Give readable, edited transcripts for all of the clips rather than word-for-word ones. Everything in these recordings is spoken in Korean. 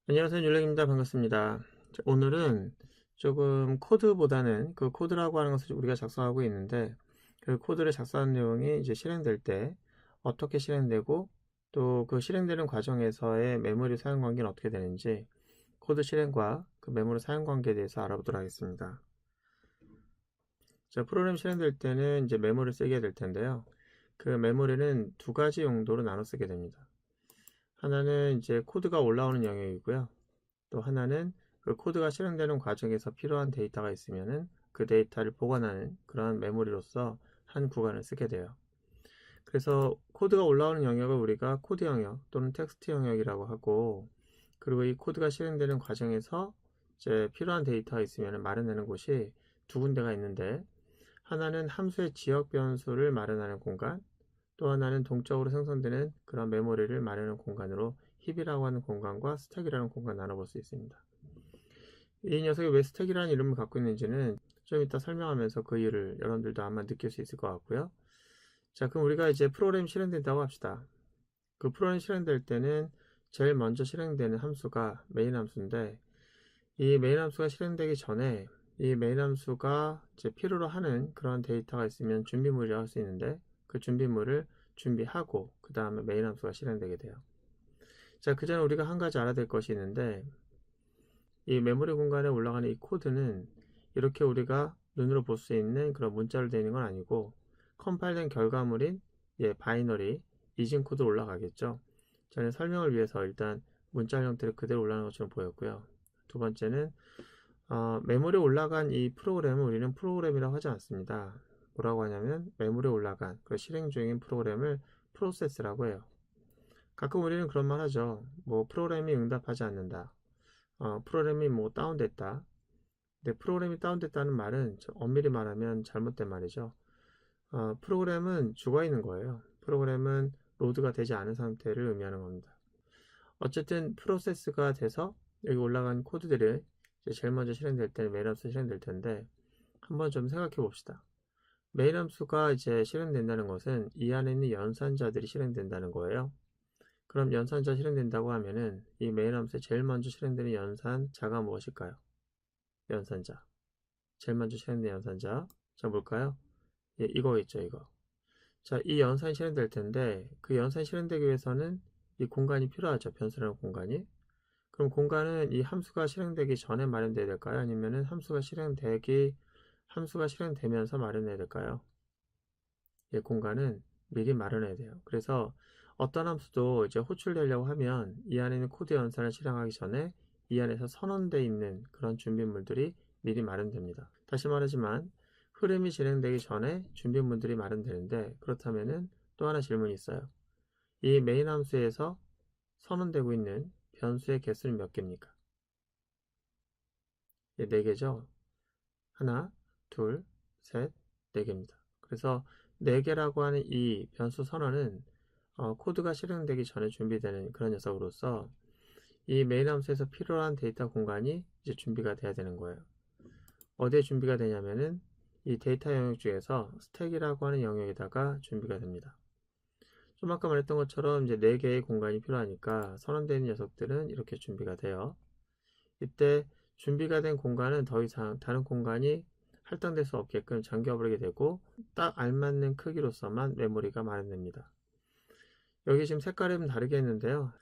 안녕하세요. 율렉입니다. 반갑습니다. 오늘은 조금 코드보다는 그 코드라고 하는 것을 우리가 작성하고 있는데 그 코드를 작성하는 내용이 이제 실행될 때 어떻게 실행되고 또 그 실행되는 과정에서의 메모리 사용 관계는 어떻게 되는지 코드 실행과 그 메모리 사용 관계에 대해서 알아보도록 하겠습니다. 자, 프로그램 실행될 때는 이제 메모리를 쓰게 될 텐데요. 그 메모리는 두 가지 용도로 나눠 쓰게 됩니다. 하나는 이제 코드가 올라오는 영역이고요. 또 하나는 그 코드가 실행되는 과정에서 필요한 데이터가 있으면은 그 데이터를 보관하는 그런 메모리로서 한 구간을 쓰게 돼요. 그래서 코드가 올라오는 영역을 우리가 코드 영역 또는 텍스트 영역이라고 하고, 그리고 이 코드가 실행되는 과정에서 이제 필요한 데이터가 있으면 마련하는 곳이 두 군데가 있는데, 하나는 함수의 지역 변수를 마련하는 공간, 또 하나는 동적으로 생성되는 그런 메모리를 마련하는 공간으로 힙이라고 하는 공간과 스택이라는 공간 나눠볼 수 있습니다. 이 녀석이 왜 스택이라는 이름을 갖고 있는지는 좀 이따 설명하면서 그 이유를 여러분들도 아마 느낄 수 있을 것 같고요. 자, 그럼 우리가 이제 프로그램이 실행된다고 합시다. 그 프로그램이 실행될 때는 제일 먼저 실행되는 함수가 메인 함수인데, 이 메인 함수가 실행되기 전에 이 메인 함수가 이제 필요로 하는 그런 데이터가 있으면 준비물이라고 할 수 있는데, 그 준비물을 준비하고 그 다음에 메인 함수가 실행되게 돼요. 자, 그 전에 우리가 한 가지 알아야 될 것이 있는데, 이 메모리 공간에 올라가는 이 코드는 이렇게 우리가 눈으로 볼 수 있는 그런 문자로 되어 있는 건 아니고, 컴파일된 결과물인 바이너리 이진 코드 올라가겠죠. 저는 설명을 위해서 일단 문자 형태로 그대로 올라가는 것처럼 보였고요. 두 번째는 메모리에 올라간 이 프로그램을 우리는 프로그램이라고 하지 않습니다. 뭐라고 하냐면 메모리에 올라간 그 실행 중인 프로그램을 프로세스라고 해요. 가끔 우리는 그런 말 하죠. 뭐 프로그램이 응답하지 않는다. 프로그램이 뭐 다운됐다. 근데 프로그램이 다운됐다는 말은 엄밀히 말하면 잘못된 말이죠. 프로그램은 죽어 있는 거예요. 프로그램은 로드가 되지 않은 상태를 의미하는 겁니다. 어쨌든 프로세스가 돼서 여기 올라간 코드들이 제일 먼저 실행될 때는 메인 함수 실행될 텐데, 한번 좀 생각해 봅시다. 메인 함수가 이제 실행된다는 것은 이 안에 있는 연산자들이 실행된다는 거예요. 그럼 연산자 실행된다고 하면은 이 메인 함수에 제일 먼저 실행되는 연산자가 무엇일까요? 연산자. 제일 먼저 실행된 연산자. 자, 뭘까요? 예, 이거겠죠, 이거. 자, 이 연산이 실행될 텐데, 그 연산이 실행되기 위해서는 이 공간이 필요하죠. 변수라는 공간이. 그럼 공간은 이 함수가 실행되기 전에 마련돼야 될까요? 아니면은 함수가 실행되면서 마련해야 될까요? 예, 공간은 미리 마련해야 돼요. 그래서 어떤 함수도 이제 호출되려고 하면 이 안에 있는 코드 연산을 실행하기 전에 이 안에서 선언되어 있는 그런 준비물들이 미리 마련됩니다. 다시 말하지만 흐름이 진행되기 전에 준비물들이 마련되는데, 그렇다면은 또 하나 질문이 있어요. 이 메인 함수에서 선언되고 있는 변수의 개수는 몇 개입니까? 예, 4개죠? 하나, 둘, 셋, 4개입니다. 그래서 4개라고 하는 이 변수 선언은 코드가 실행되기 전에 준비되는 그런 녀석으로서 이 메인 함수에서 필요한 데이터 공간이 이제 준비가 돼야 되는 거예요. 어디에 준비가 되냐면은 이 데이터 영역 중에서 스택이라고 하는 영역에다가 준비가 됩니다. 좀 아까 말했던 것처럼 이제 4개의 공간이 필요하니까 선언되는 녀석들은 이렇게 준비가 돼요. 이때 준비가 된 공간은 더 이상 다른 공간이 할당될 수 없게끔 잠겨버리게 되고 딱 알맞는 크기로서만 메모리가 마련됩니다. 여기 지금 색깔이 좀 다르게 했는데요.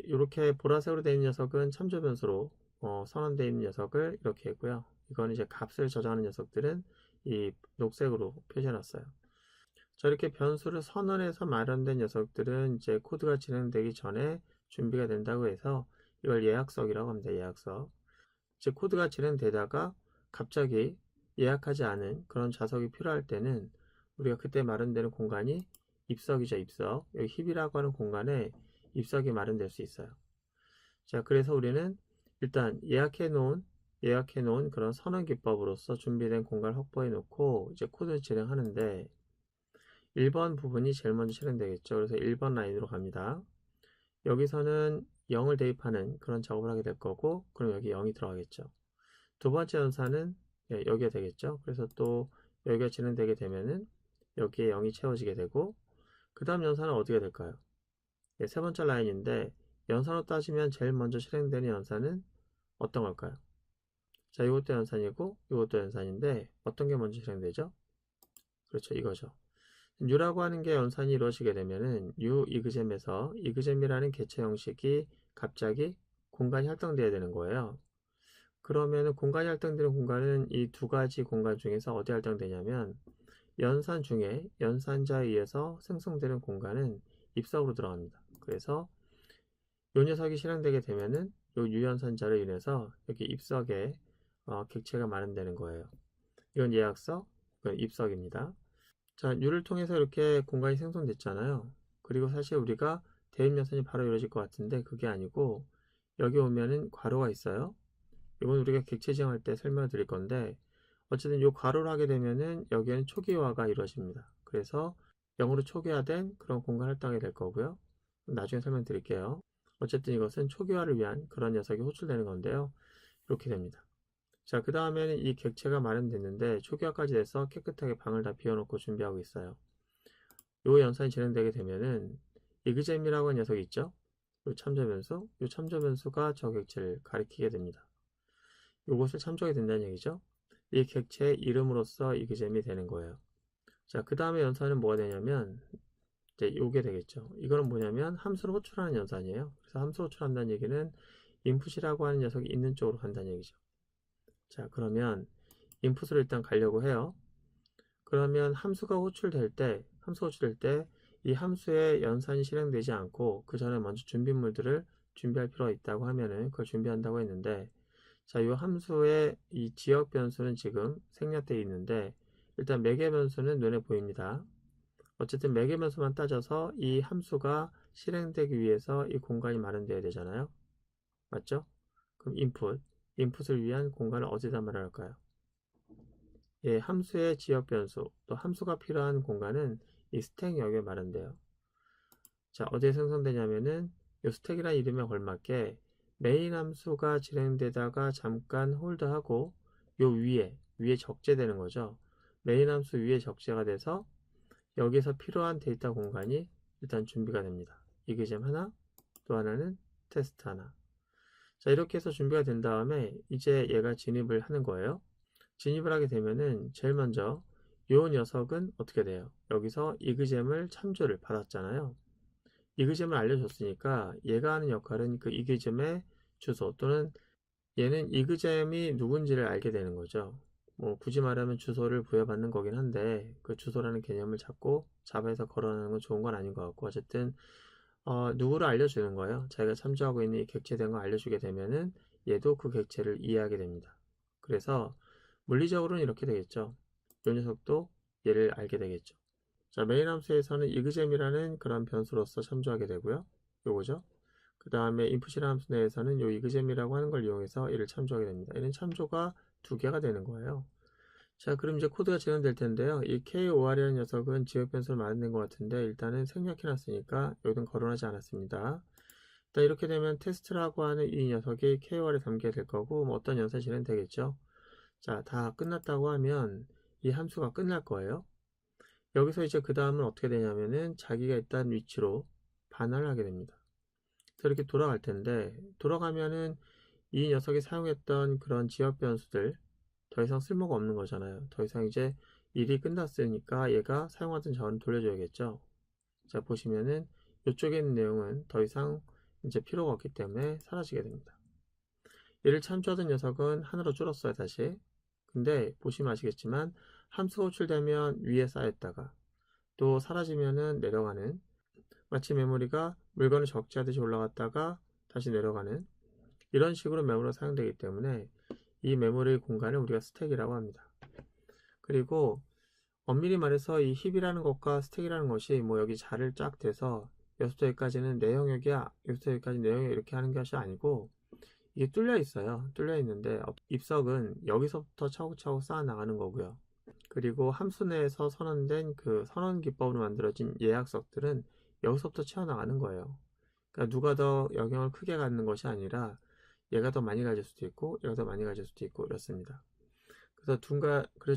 이렇게 보라색으로 되어 있는 녀석은 참조 변수로 선언되어 있는 녀석을 이렇게 했고요. 이거는 이제 값을 저장하는 녀석들은 이 녹색으로 표시해놨어요. 저렇게 변수를 선언해서 마련된 녀석들은 이제 코드가 진행되기 전에 준비가 된다고 해서 이걸 예약석이라고 합니다. 예약석. 이제 코드가 진행되다가 갑자기 예약하지 않은 그런 좌석이 필요할 때는 우리가 그때 마련되는 공간이 입석이죠. 입석. 여기 힙이라고 하는 공간에 입석이 마련될 수 있어요. 자, 그래서 우리는 일단 예약해 놓은 그런 선언 기법으로서 준비된 공간을 확보해 놓고 이제 코드를 진행하는데, 1번 부분이 제일 먼저 실행되겠죠. 그래서 1번 라인으로 갑니다. 여기서는 0을 대입하는 그런 작업을 하게 될 거고, 그럼 여기 0이 들어가겠죠. 두 번째 연산은 여기가 되겠죠. 그래서 또 여기가 진행되게 되면은 여기에 0이 채워지게 되고, 그 다음 연산은 어디가 될까요? 세 번째 라인인데 연산으로 따지면 제일 먼저 실행되는 연산은 어떤 걸까요? 자, 이것도 연산이고 이것도 연산인데 어떤 게 먼저 실행되죠? 그렇죠, 이거죠. U라고 하는 게 연산이 이루어지게 되면은 U 이그잼에서 이그잼이라는 개체 형식이 갑자기 공간이 할당돼야 되는 거예요. 그러면은 공간이 할당되는 공간은 이 두 가지 공간 중에서 어디 할당되냐면 연산 중에 연산자에 의해서 생성되는 공간은 입석으로 들어갑니다. 그래서 요 녀석이 실행되게 되면은 요 유연산자로 인해서 여기 입석에 객체가 마련되는 거예요. 이건 예약석, 이건 입석입니다. 자, U를 통해서 이렇게 공간이 생성됐잖아요. 그리고 사실 우리가 대입연산이 바로 이루어질 것 같은데 그게 아니고 여기 오면은 괄호가 있어요. 이건 우리가 객체 지정할 때 설명을 드릴 건데 어쨌든 이 괄호를 하게 되면은 여기에는 초기화가 이루어집니다. 그래서 0으로 초기화된 그런 공간 할당이 될 거고요. 나중에 설명드릴게요. 어쨌든 이것은 초기화를 위한 그런 녀석이 호출되는 건데요. 이렇게 됩니다. 자, 그 다음에는 이 객체가 마련됐는데 초기화까지 돼서 깨끗하게 방을 다 비워놓고 준비하고 있어요. 요 연산이 진행되게 되면은 이그잼이라고 하는 녀석이 있죠. 요 참조 변수, 요 참조 변수가 저 객체를 가리키게 됩니다. 요것을 참조하게 된다는 얘기죠. 이 객체의 이름으로써 이그잼이 되는 거예요. 자, 그 다음에 연산은 뭐가 되냐면 이제 요게 되겠죠. 이거는 뭐냐면 함수를 호출하는 연산이에요. 그래서 함수를 호출한다는 얘기는 인풋이라고 하는 녀석이 있는 쪽으로 간다는 얘기죠. 자, 그러면 인풋을 일단 가려고 해요. 그러면 함수가 호출될 때 이 함수의 연산이 실행되지 않고 그 전에 먼저 준비물들을 준비할 필요가 있다고 하면은 그걸 준비한다고 했는데 자, 이 함수의 이 지역 변수는 지금 생략되어 있는데 일단 매개 변수는 눈에 보입니다. 어쨌든 매개 변수만 따져서 이 함수가 실행되기 위해서 이 공간이 마련되어야 되잖아요. 맞죠? 그럼 인풋을 위한 공간을 어디다 말할까요? 예, 함수의 지역 변수, 또 함수가 필요한 공간은 이 스택 영역에 마련돼요. 자, 어디에 생성되냐면은 이 스택이라는 이름에 걸맞게 메인 함수가 진행되다가 잠깐 홀드하고 요 위에 적재되는 거죠. 메인 함수 위에 적재가 돼서 여기서 필요한 데이터 공간이 일단 준비가 됩니다. 이그잼 하나, 또 하나는 테스트 하나. 자, 이렇게 해서 준비가 된 다음에 이제 얘가 진입을 하는 거예요. 진입을 하게 되면은 제일 먼저 요 녀석은 어떻게 돼요? 여기서 이그잼을 참조를 받았잖아요. 이그잼을 알려줬으니까 얘가 하는 역할은 그 이그잼의 주소 또는 얘는 이그잼이 누군지를 알게 되는 거죠. 뭐 굳이 말하면 주소를 부여받는 거긴 한데 그 주소라는 개념을 잡고 자바에서 걸어내는 건 좋은 건 아닌 것 같고 어쨌든 누구를 알려주는 거예요. 자기가 참조하고 있는 이 객체된 거 알려주게 되면은 얘도 그 객체를 이해하게 됩니다. 그래서 물리적으로는 이렇게 되겠죠. 이 녀석도 얘를 알게 되겠죠. 자, 메인 함수에서는 이그잼이라는 그런 변수로서 참조하게 되고요. 요거죠. 그 다음에 input이라는 함수 내에서는 요 이그잼이라고 하는 걸 이용해서 얘를 참조하게 됩니다. 얘는 참조가 두 개가 되는 거예요. 자, 그럼 이제 코드가 진행될 텐데요. 이 KOR이라는 녀석은 지역 변수를 마련된 것 같은데 일단은 생략해놨으니까 여기는 거론하지 않았습니다. 일단 이렇게 되면 테스트라고 하는 이 녀석이 KOR에 담게 될 거고 뭐 어떤 연산이 진행되겠죠. 자, 다 끝났다고 하면 이 함수가 끝날 거예요. 여기서 이제 그 다음은 어떻게 되냐면은 자기가 있던 위치로 반환을 하게 됩니다. 그래서 이렇게 돌아갈 텐데 돌아가면은 이 녀석이 사용했던 그런 지역 변수들 더 이상 쓸모가 없는 거잖아요. 더 이상 이제 일이 끝났으니까 얘가 사용하던 자원을 돌려줘야겠죠. 자, 보시면은 이쪽에 있는 내용은 더 이상 이제 필요가 없기 때문에 사라지게 됩니다. 얘를 참조하던 녀석은 하나로 줄었어요, 다시. 근데 보시면 아시겠지만 함수가 호출되면 위에 쌓였다가 또 사라지면은 내려가는 마치 메모리가 물건을 적재하듯이 올라갔다가 다시 내려가는 이런 식으로 메모리가 사용되기 때문에 이 메모리 공간을 우리가 스택이라고 합니다. 그리고 엄밀히 말해서 이 힙이라는 것과 스택이라는 것이 뭐 여기 자를 쫙 대서 여기서부터 여기까지는 내 영역이야, 여기서부터 여기까지 내 영역 이렇게 하는 것이 아니고 이게 뚫려 있어요. 뚫려 있는데 입석은 여기서부터 차곡차곡 쌓아 나가는 거고요. 그리고 함수 내에서 선언된 그 선언 기법으로 만들어진 예약석들은 여기서부터 채워나가는 거예요. 그러니까 누가 더 영역을 크게 갖는 것이 아니라 얘가 더 많이 가질 수도 있고 얘가 더 많이 가질 수도 있고 이렇습니다. 그래서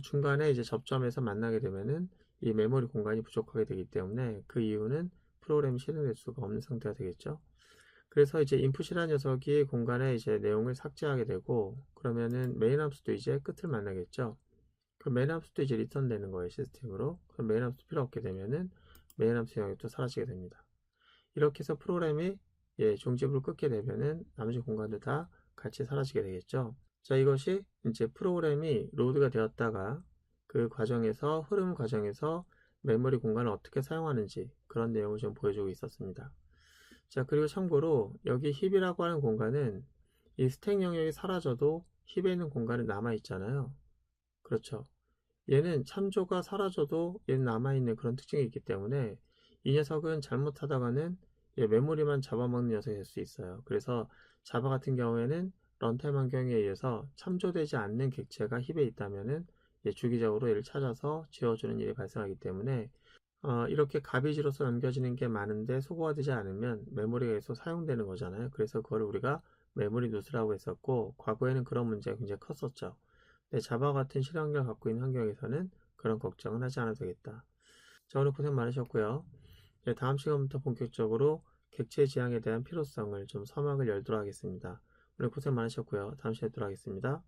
중간에 이제 접점에서 만나게 되면은 이 메모리 공간이 부족하게 되기 때문에 그 이유는 프로그램이 실행될 수가 없는 상태가 되겠죠. 그래서 이제 input이라는 녀석이 공간에 이제 내용을 삭제하게 되고, 그러면은 main 함수도 이제 끝을 만나겠죠. 그럼 main 함수도 이제 리턴 되는 거예요, 시스템으로. 그럼 main 함수 필요 없게 되면은 main 함수 영역도 사라지게 됩니다. 이렇게 해서 프로그램이 종집을 끊게 되면은 나머지 공간도 다 같이 사라지게 되겠죠. 자, 이것이 이제 프로그램이 로드가 되었다가 그 과정에서, 흐름 과정에서 메모리 공간을 어떻게 사용하는지 그런 내용을 좀 보여주고 있었습니다. 자, 그리고 참고로 여기 힙이라고 하는 공간은 이 스택 영역이 사라져도 힙에 있는 공간은 남아 있잖아요. 그렇죠. 얘는 참조가 사라져도 얘는 남아있는 그런 특징이 있기 때문에 이 녀석은 잘못하다가는 메모리만 잡아먹는 녀석이 될 수 있어요. 그래서 자바 같은 경우에는 런타임 환경에 의해서 참조되지 않는 객체가 힙에 있다면은 주기적으로 얘를 찾아서 지워주는 일이 발생하기 때문에 이렇게 가비지로서 남겨지는 게 많은데 소거가 되지 않으면 메모리가 계속 사용되는 거잖아요. 그래서 그걸 우리가 메모리 누스라고 했었고, 과거에는 그런 문제가 굉장히 컸었죠. 네, 자바 같은 실행을 갖고 있는 환경에서는 그런 걱정은 하지 않아도 되겠다. 자, 오늘 고생 많으셨고요. 다음 시간부터 본격적으로 객체 지향에 대한 필요성을 좀 서막을 열도록 하겠습니다. 오늘 고생 많으셨고요. 다음 시간에 뵙도록 하겠습니다.